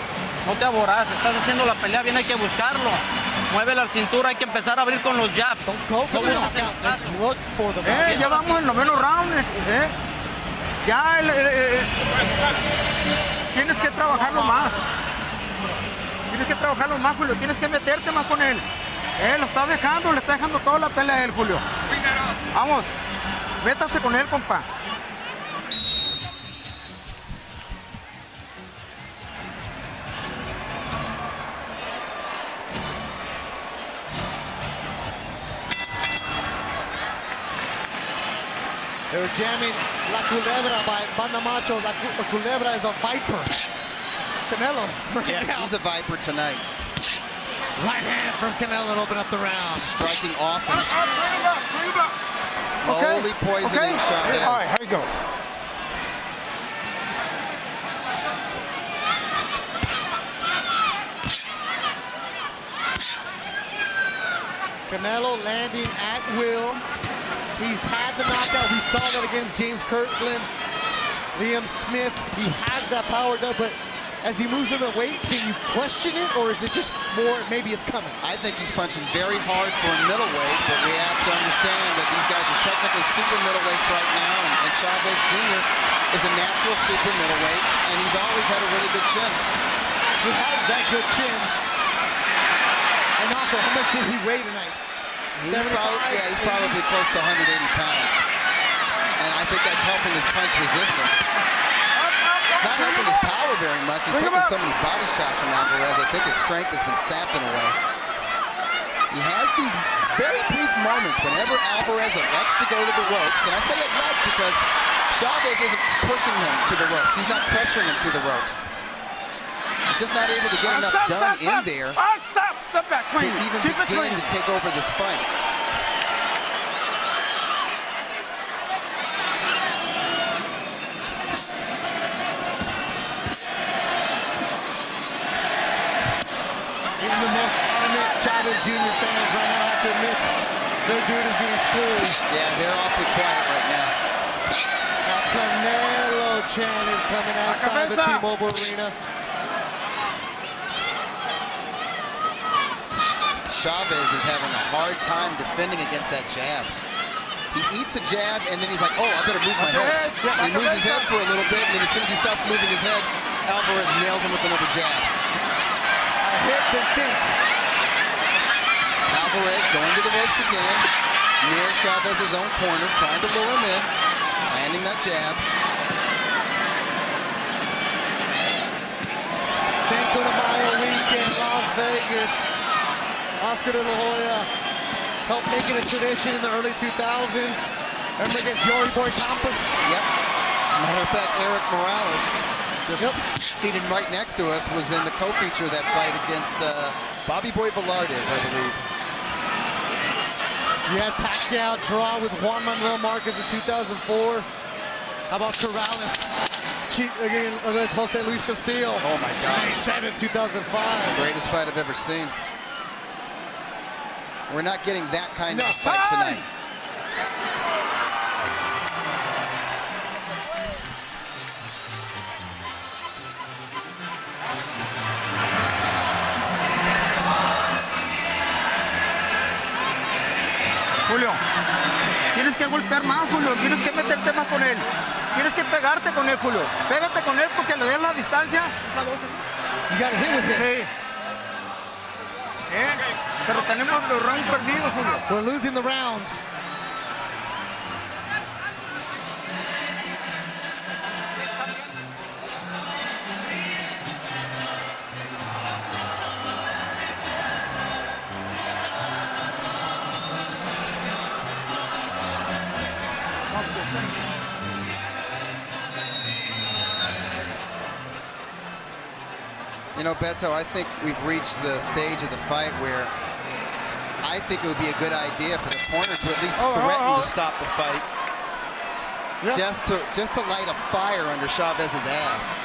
[SPEAKER 5] No te aboraces, estás haciendo la pelea bien, hay que buscarlo. Mueve la cintura, hay que empezar a abrir con los jabs. No busques el caso.
[SPEAKER 6] Ya vamos en noveno round. Ya tienes que trabajarlo más. Tienes que trabajarlo más, Julio. Tienes que meterte más con él. Lo está dejando, le está dejando toda la pelea a él, Julio. Vamos, métase con él, compa.
[SPEAKER 3] They were jamming La Culebra by Banda Macho. La Culebra is a viper. Canelo.
[SPEAKER 4] Yes, he's a viper tonight.
[SPEAKER 3] Right hand from Canelo to open up the round.
[SPEAKER 4] Striking offense.
[SPEAKER 6] Bring him up.
[SPEAKER 4] Slowly poisoning Chavez.
[SPEAKER 6] All right, here you go.
[SPEAKER 3] Canelo landing at will. He's had the knockout. We saw that against James Kirkland, Liam Smith. He has that power up, but as he moves him away, can you question it, or is it just more, maybe it's coming?
[SPEAKER 4] I think he's punching very hard for a middleweight, but we have to understand that these guys are technically super middleweights right now, and Chavez Jr. is a natural super middleweight, and he's always had a really good chin.
[SPEAKER 3] He has that good chin. And also, how much did he weigh tonight?
[SPEAKER 4] He's probably close to 180 pounds. And I think that's helping his punch resistance. It's not helping his power very much. He's taking so many body shots from Alvarez. I think his strength has been sapped in a way. He has these very brief moments whenever Alvarez elects to go to the ropes. And I say elect because Chavez isn't pushing him to the ropes. He's not pressuring him to the ropes. He's just not able to get enough done in there
[SPEAKER 6] Step back, clean.
[SPEAKER 4] to even
[SPEAKER 6] Keep
[SPEAKER 4] begin to take over this fight.
[SPEAKER 3] Even the most adamant Chavez Jr. fans right now have to admit their dude is being schooled.
[SPEAKER 4] Yeah, they're awfully quiet right now.
[SPEAKER 3] That Canelo chant is coming outside the T-Mobile Arena.
[SPEAKER 4] Chavez is having a hard time defending against that jab. He eats a jab, and then he's like, oh, I better move my head. He moves his head for a little bit, and then as soon as he stops moving his head, Alvarez nails him with another jab.
[SPEAKER 3] I hit the think.
[SPEAKER 4] Alvarez going to the ropes again, near Chavez's own corner, trying to lure him in, landing that jab.
[SPEAKER 3] Cinco de Mayo weekend, Las Vegas. Oscar de la Hoya helped make it a tradition in the early 2000s. Remember against Yori Boy Campos?
[SPEAKER 4] Yep. Matter of fact, Eric Morales, just seated right next to us, was in the co-feature of that fight against Bobby Boy Velarde, I believe.
[SPEAKER 3] You had Pacquiao draw with Juan Manuel Marquez in 2004. How about Corrales? Cheat again against Jose Luis Castillo.
[SPEAKER 4] Oh my God.
[SPEAKER 3] 97, 2005.
[SPEAKER 4] The greatest fight I've ever seen. We're not getting that kind of fight tonight.
[SPEAKER 6] Julio, golpear más, Julio. Tienes que meterte más con él. Tienes que pegarte con él, Julio. Pégate con él porque le den la distancia. Esa 12.
[SPEAKER 3] You got to hit with it.
[SPEAKER 6] Sí. Pero tenemos los rounds perdidos, Julio.
[SPEAKER 3] We're losing the rounds.
[SPEAKER 4] You know, Beto, I think we've reached the stage of the fight where I think it would be a good idea for the corner to at least threaten to stop the fight.
[SPEAKER 3] Yep.
[SPEAKER 4] Just to light a fire under Chavez's ass.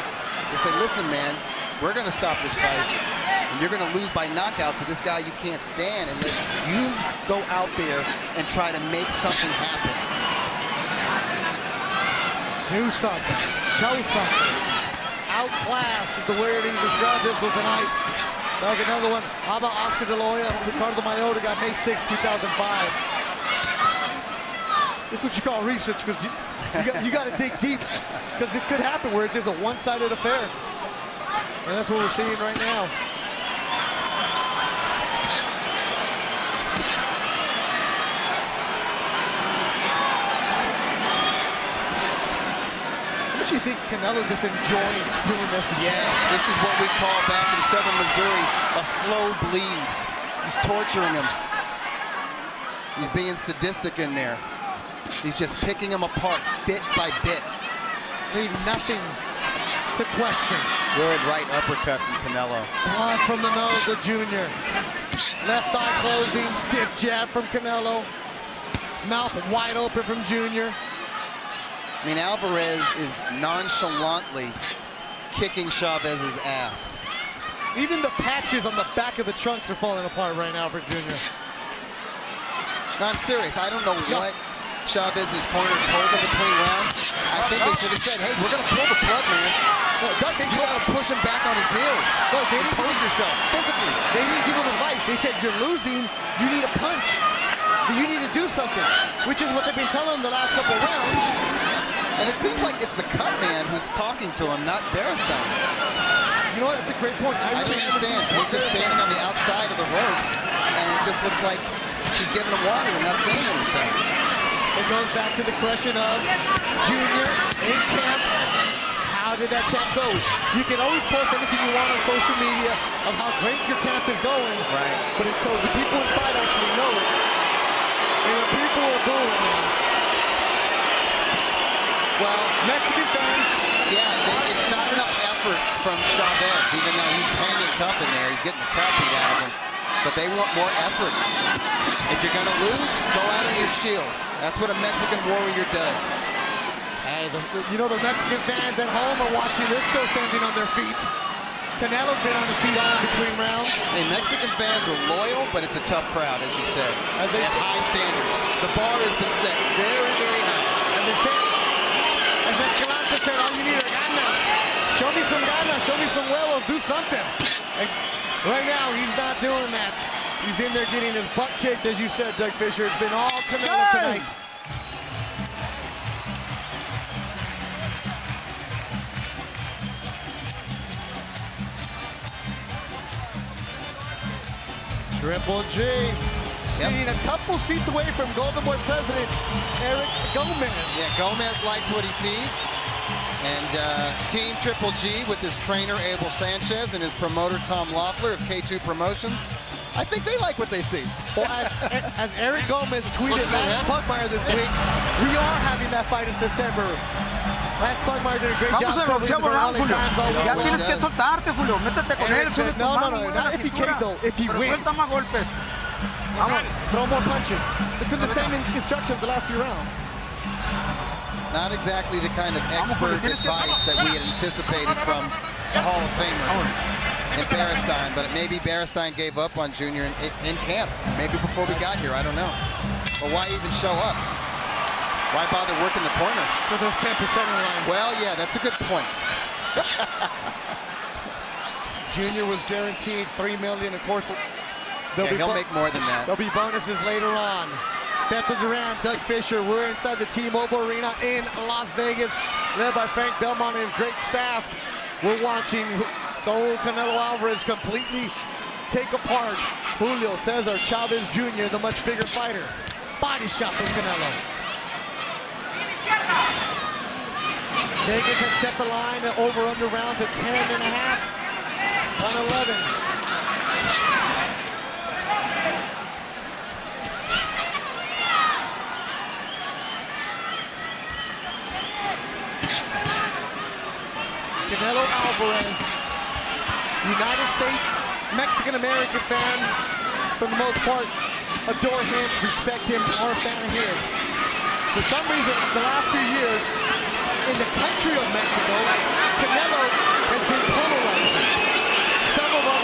[SPEAKER 4] They say, listen, man, we're going to stop this fight. And you're going to lose by knockout to this guy you can't stand unless you go out there and try to make something happen.
[SPEAKER 3] Do something. Show something. Outclassed is the way he described this one tonight. Like another one. How about Oscar De La Hoya, Ricardo Mayotta got May 6, 2005. This is what you call research, because you got to dig deep, because it could happen where it's just a one-sided affair. And that's what we're seeing right now. Don't you think Canelo just enjoying doing this?
[SPEAKER 4] Yes, this is what we call back in southern Missouri a slow bleed. He's torturing him. He's being sadistic in there. He's just picking him apart bit by bit.
[SPEAKER 3] Leave nothing to question.
[SPEAKER 4] Good right uppercut from Canelo.
[SPEAKER 3] Blood from the nose of Junior. Left eye closing, stiff jab from Canelo. Mouth wide open from Junior.
[SPEAKER 4] I mean, Alvarez is nonchalantly kicking Chavez's ass.
[SPEAKER 3] Even the patches on the back of the trunks are falling apart right now for Junior.
[SPEAKER 4] No, I'm serious. I don't know what Chavez's corner told him between rounds. I think they should have said, hey, we're going to pull the plug, man. You got to push him back on his heels. Impose yourself physically.
[SPEAKER 3] They didn't give him advice. They said, you're losing, you need a punch. You need to do something, which is what they've been telling him the last couple of rounds.
[SPEAKER 4] And it seems like it's the cut man who's talking to him, not Beristain.
[SPEAKER 3] You know what? That's a great point.
[SPEAKER 4] I don't understand. He's just standing on the outside of the ropes, and it just looks like she's giving him water and not saying anything.
[SPEAKER 3] It goes back to the question of Junior in camp. How did that camp go? You can always post anything you want on social media of how great your camp is going.
[SPEAKER 4] Right.
[SPEAKER 3] But until the people inside actually know it, and the people are booing him.
[SPEAKER 4] Well,
[SPEAKER 3] Mexican fans.
[SPEAKER 4] Yeah, it's not enough effort from Chavez, even though he's hanging tough in there. He's getting the crap beat out of him. But they want more effort. If you're going to lose, go out on your shield. That's what a Mexican warrior does.
[SPEAKER 3] Hey, you know the Mexican fans at home are watching. They're still standing on their feet. Canelo's been on his feet all in between rounds.
[SPEAKER 4] Hey, Mexican fans are loyal, but it's a tough crowd, as you said. They have high standards. The bar has been set very, very high.
[SPEAKER 3] And they say, as Escalante said, all you need are ganas. Show me some ganas, show me some huevos, do something. And right now, he's not doing that. He's in there getting his butt kicked, as you said, Doug Fisher. It's been all Canelo tonight. Triple G. Sitting a couple seats away from Golden Boy President Eric Gomez.
[SPEAKER 4] Yeah, Gomez likes what he sees. And Team Triple G with his trainer Abel Sanchez and his promoter Tom Loeffler of K2 Promotions, I think they like what they see.
[SPEAKER 3] Well, as Eric Gomez tweeted Lance Pugmire this week, we are having that fight in September. Lance Pugmire did a great job.
[SPEAKER 6] Vamos a boxear, Julio. Ya tienes que soltarte, Julio. Métete con él.
[SPEAKER 3] No, not if he KOs though. If he wins.
[SPEAKER 6] Suelta más golpes. Vamos.
[SPEAKER 3] Throw more punches. It's been the same instructions the last few rounds.
[SPEAKER 4] Not exactly the kind of expert advice that we had anticipated from the Hall of Famer in Beristain, but maybe Beristain gave up on Junior in camp. Maybe before we got here, I don't know. But why even show up? Why bother working the corner?
[SPEAKER 3] Because there's 10% in the line.
[SPEAKER 4] Well, yeah, that's a good point.
[SPEAKER 3] Junior was guaranteed $3 million. Of course,
[SPEAKER 4] he'll make more than that.
[SPEAKER 3] There'll be bonuses later on. Beto Duran, Doug Fisher. We're inside the T-Mobile Arena in Las Vegas, led by Frank Belmont and his great staff. We're watching Saul Canelo Alvarez completely take apart Julio Cesar Chavez Jr., the much bigger fighter. Body shot from Canelo. Vegas has set the line at over-under rounds at 10.5 on 11. Canelo Alvarez, United States, Mexican-American fans, for the most part, adore him, respect him, are a fan of his. For some reason, the last few years, in the country of Mexico, Canelo has been polarizing. Some of them,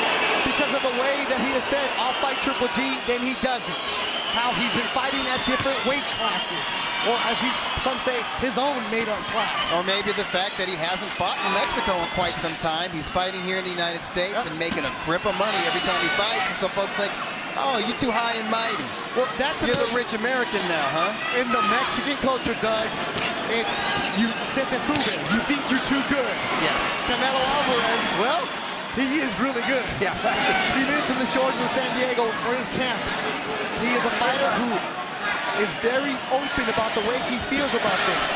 [SPEAKER 3] because of the way that he has said, I'll fight Triple G, then he doesn't. How he's been fighting at different weight classes, or as some say, his own made-up class.
[SPEAKER 4] Or maybe the fact that he hasn't fought in Mexico in quite some time. He's fighting here in the United States and making a grip of money every time he fights, and so folks think, oh, you're too high and mighty.
[SPEAKER 3] Well, you're
[SPEAKER 4] the rich American now, huh?
[SPEAKER 3] In the Mexican culture, Doug, it's you se te sube. You think you're too good.
[SPEAKER 4] Yes.
[SPEAKER 3] Canelo Alvarez, well, he is really good.
[SPEAKER 4] Yeah.
[SPEAKER 3] He lives in the shores of San Diego or his camp. He is a fighter who is very open about the way he feels about things.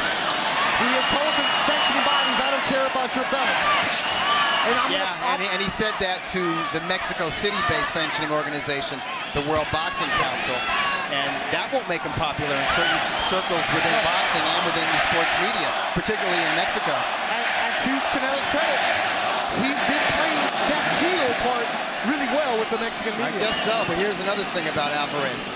[SPEAKER 3] He has told the sanctioning bodies, I don't care about your belts.
[SPEAKER 4] And he said that to the Mexico City-based sanctioning organization, the World Boxing Council, and that won't make him popular in certain circles within boxing and within the sports media, particularly in Mexico.
[SPEAKER 3] And to Canelo's credit, he's been playing that heel part really well with the Mexican media.
[SPEAKER 4] I guess so, but here's another thing about Alvarez.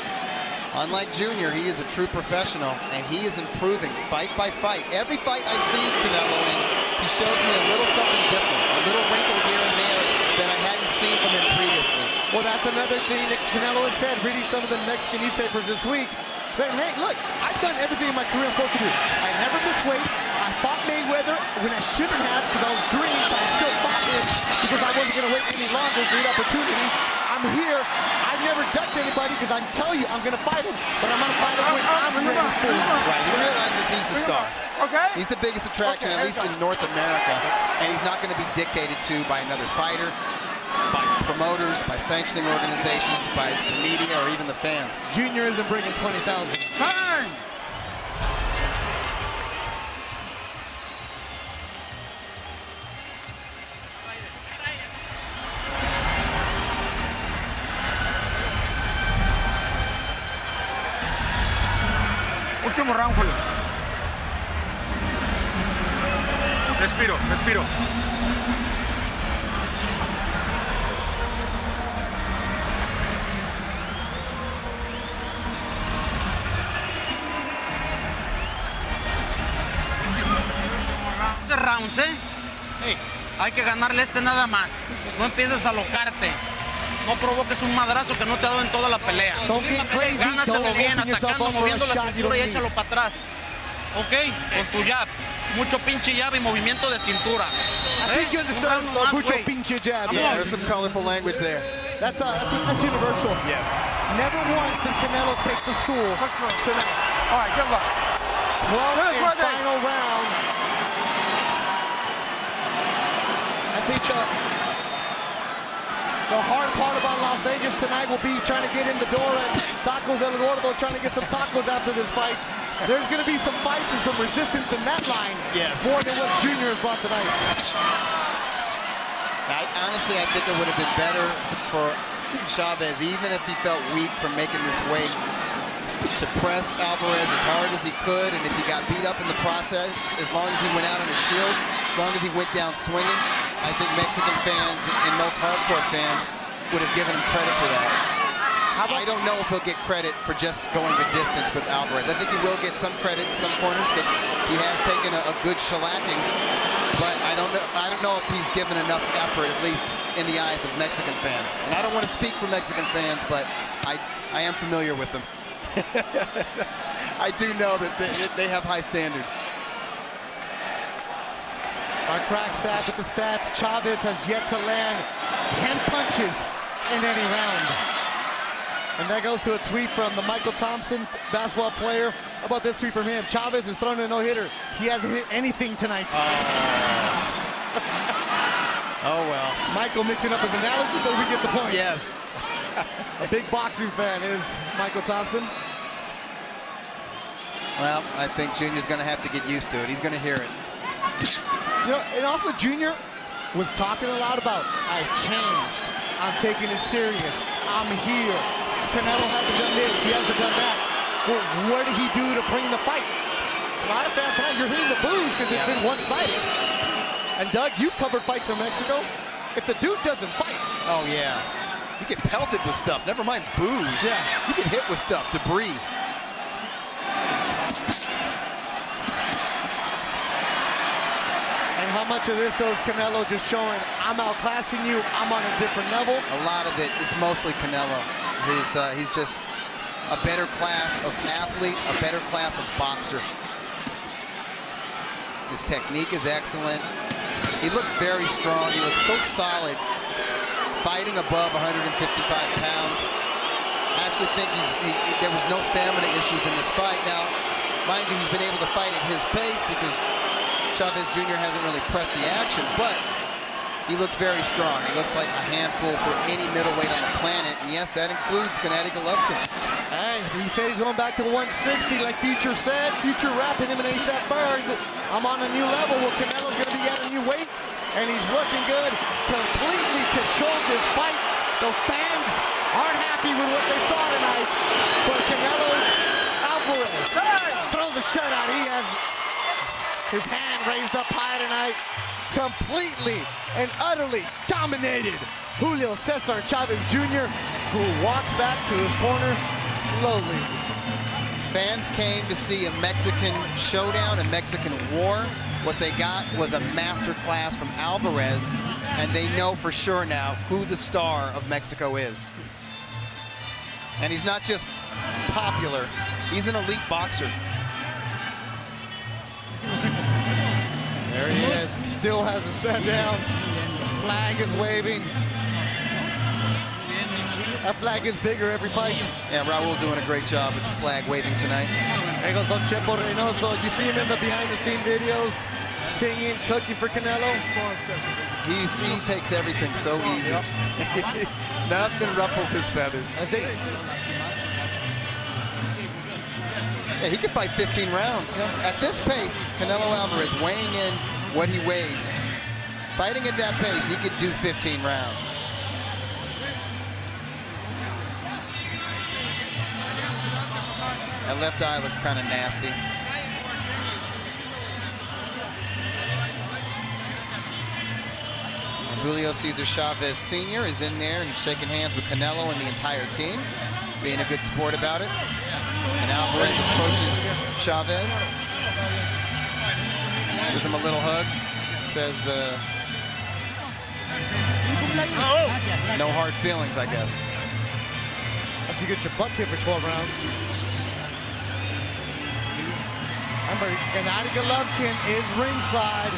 [SPEAKER 4] Unlike Junior, he is a true professional, and he is improving fight by fight. Every fight I see Canelo in, he shows me a little something different, a little wrinkle here and there that I hadn't seen from him previously.
[SPEAKER 3] Well, that's another thing that Canelo has said, reading some of the Mexican newspapers this week, saying, hey, look, I've done everything in my career I'm supposed to do. I never missed weight. I fought Mayweather when I shouldn't have because I was green, but I still fought him because I wasn't going to wait any longer. Great opportunity. I'm here. I've never ducked anybody because I tell you I'm going to fight him, but I'm going to fight him when I'm ready for him.
[SPEAKER 4] Right, he realizes he's the star.
[SPEAKER 2] Okay.
[SPEAKER 4] He's the biggest attraction, at least in North America, and he's not going to be dictated to by another fighter, by promoters, by sanctioning organizations, by the media, or even the fans.
[SPEAKER 3] Junior isn't bringing 20,000.
[SPEAKER 2] Turn!
[SPEAKER 6] Último round, Julio. Respiro, respiro.
[SPEAKER 5] Rounds, hey, hay que ganarle nada más. No empieces a alocarte. No provoques un madrazo que no te ha dado en toda la pelea. Gánaselo bien, atacando, moviendo la cintura y échalo para atrás. ¿Ok? Con tu jab. Mucho pinche jab y movimiento de cintura.
[SPEAKER 3] I think you understand mucho pinche jab.
[SPEAKER 4] Yeah, there's some colorful language there.
[SPEAKER 3] That's universal.
[SPEAKER 4] Yes.
[SPEAKER 3] Never once did Canelo take the stool tonight.
[SPEAKER 2] All right, good luck.
[SPEAKER 3] 12th and final round. I think the hard part about Las Vegas tonight will be trying to get in the door at Tacos El Gordo, trying to get some tacos after this fight. There's going to be some fights and some resistance in that line.
[SPEAKER 4] Yes.
[SPEAKER 3] More than what Junior has brought tonight.
[SPEAKER 4] Honestly, I think it would have been better for Chavez, even if he felt weak from making this weight, to press Alvarez as hard as he could, and if he got beat up in the process, as long as he went out on his shield, as long as he went down swinging, I think Mexican fans and most hardcore fans would have given him credit for that. I don't know if he'll get credit for just going the distance with Alvarez. I think he will get some credit in some corners because he has taken a good shellacking, but I don't know if he's given enough effort, at least in the eyes of Mexican fans. And I don't want to speak for Mexican fans, but I am familiar with them. I do know that they have high standards.
[SPEAKER 3] Our crack stats with the stats. Chavez has yet to land 10 punches in any round. And that goes to a tweet from the Michael Thompson, basketball player. How about this tweet from him? Chavez is throwing a no-hitter. He hasn't hit anything tonight.
[SPEAKER 4] Oh, well.
[SPEAKER 3] Michael mixing up his analogies, but we get the point.
[SPEAKER 4] Yes.
[SPEAKER 3] A big boxing fan is Michael Thompson.
[SPEAKER 4] Well, I think Junior's going to have to get used to it. He's going to hear it.
[SPEAKER 3] You know, and also Junior was talking a lot about, I've changed. I'm taking it serious. I'm here. Canelo hasn't done this. He hasn't done that. Well, what did he do to bring the fight? A lot of fans, you're hitting the boos because it's been one-sided. And Doug, you've covered fights in Mexico. If the dude doesn't fight.
[SPEAKER 4] Oh, yeah. You get pelted with stuff. Never mind boos.
[SPEAKER 3] Yeah.
[SPEAKER 4] You get hit with stuff, debris.
[SPEAKER 3] And how much of this, though, is Canelo just showing, I'm outclassing you, I'm on a different level?
[SPEAKER 4] A lot of it is mostly Canelo. He's just a better class of athlete, a better class of boxer. His technique is excellent. He looks very strong. He looks so solid, fighting above 155 pounds. I actually think there was no stamina issues in this fight. Now, mind you, he's been able to fight at his pace because Chavez Jr. hasn't really pressed the action, but he looks very strong. He looks like a handful for any middleweight on the planet, and yes, that includes Gennady Golovkin.
[SPEAKER 3] Hey, he said he's going back to 160 like Future said. Future rapping him and ASAP Ferg. I'm on a new level. Well, Canelo's going to be at a new weight, and he's looking good. Completely controlled this fight. The fans aren't happy with what they saw tonight, but Canelo Alvarez throws the shutout. He has his hand raised up high tonight. Completely and utterly dominated Julio Cesar Chavez Jr., who walks back to his corner slowly.
[SPEAKER 4] Fans came to see a Mexican showdown, a Mexican war. What they got was a master class from Alvarez, and they know for sure now who the star of Mexico is. And he's not just popular, he's an elite boxer.
[SPEAKER 3] There he is, still has a set down. The flag is waving. That flag is bigger every fight.
[SPEAKER 4] Yeah, Raul doing a great job with the flag waving tonight.
[SPEAKER 3] There goes Don Chepo Reynoso. You see him in the behind-the-scene videos, singing, cooking for Canelo.
[SPEAKER 4] He takes everything so easy. Nothing ruffles his feathers.
[SPEAKER 3] I think
[SPEAKER 4] Yeah, he could fight 15 rounds. At this pace, Canelo Alvarez weighing in what he weighed. Fighting at that pace, he could do 15 rounds. That left eye looks kind of nasty. And Julio Cesar Chavez Sr. is in there. He's shaking hands with Canelo and the entire team, being a good sport about it. And Alvarez approaches Chavez. Gives him a little hug. Says, no hard feelings, I guess.
[SPEAKER 3] if you get your butt kicked for 12 rounds. Remember, Gennady Golovkin is ringside.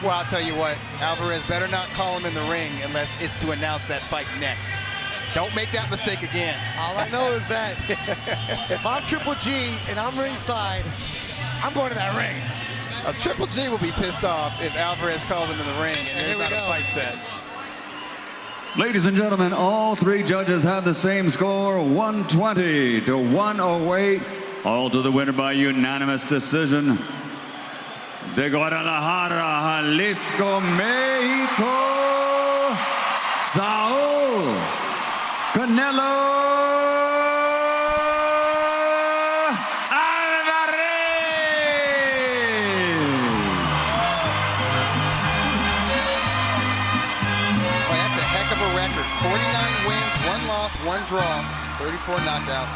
[SPEAKER 4] Well, I'll tell you what, Alvarez better not call him in the ring unless it's to announce that fight next. Don't make that mistake again.
[SPEAKER 3] All I know is that if I'm Triple G and I'm ringside, I'm going to that ring.
[SPEAKER 4] Triple G will be pissed off if Alvarez calls him in the ring and there's not a fight set.
[SPEAKER 1] Ladies and gentlemen, all three judges have the same score, 120 to 108. All to the winner by unanimous decision. De Guadalajara, Jalisco, Mexico, Saul Canelo
[SPEAKER 4] Record 49 wins, 1 loss, 1 draw, 34 knockouts.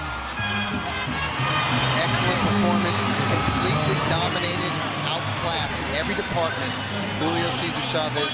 [SPEAKER 4] Excellent performance, completely dominated, outclassed in every department. Julio Cesar Chavez.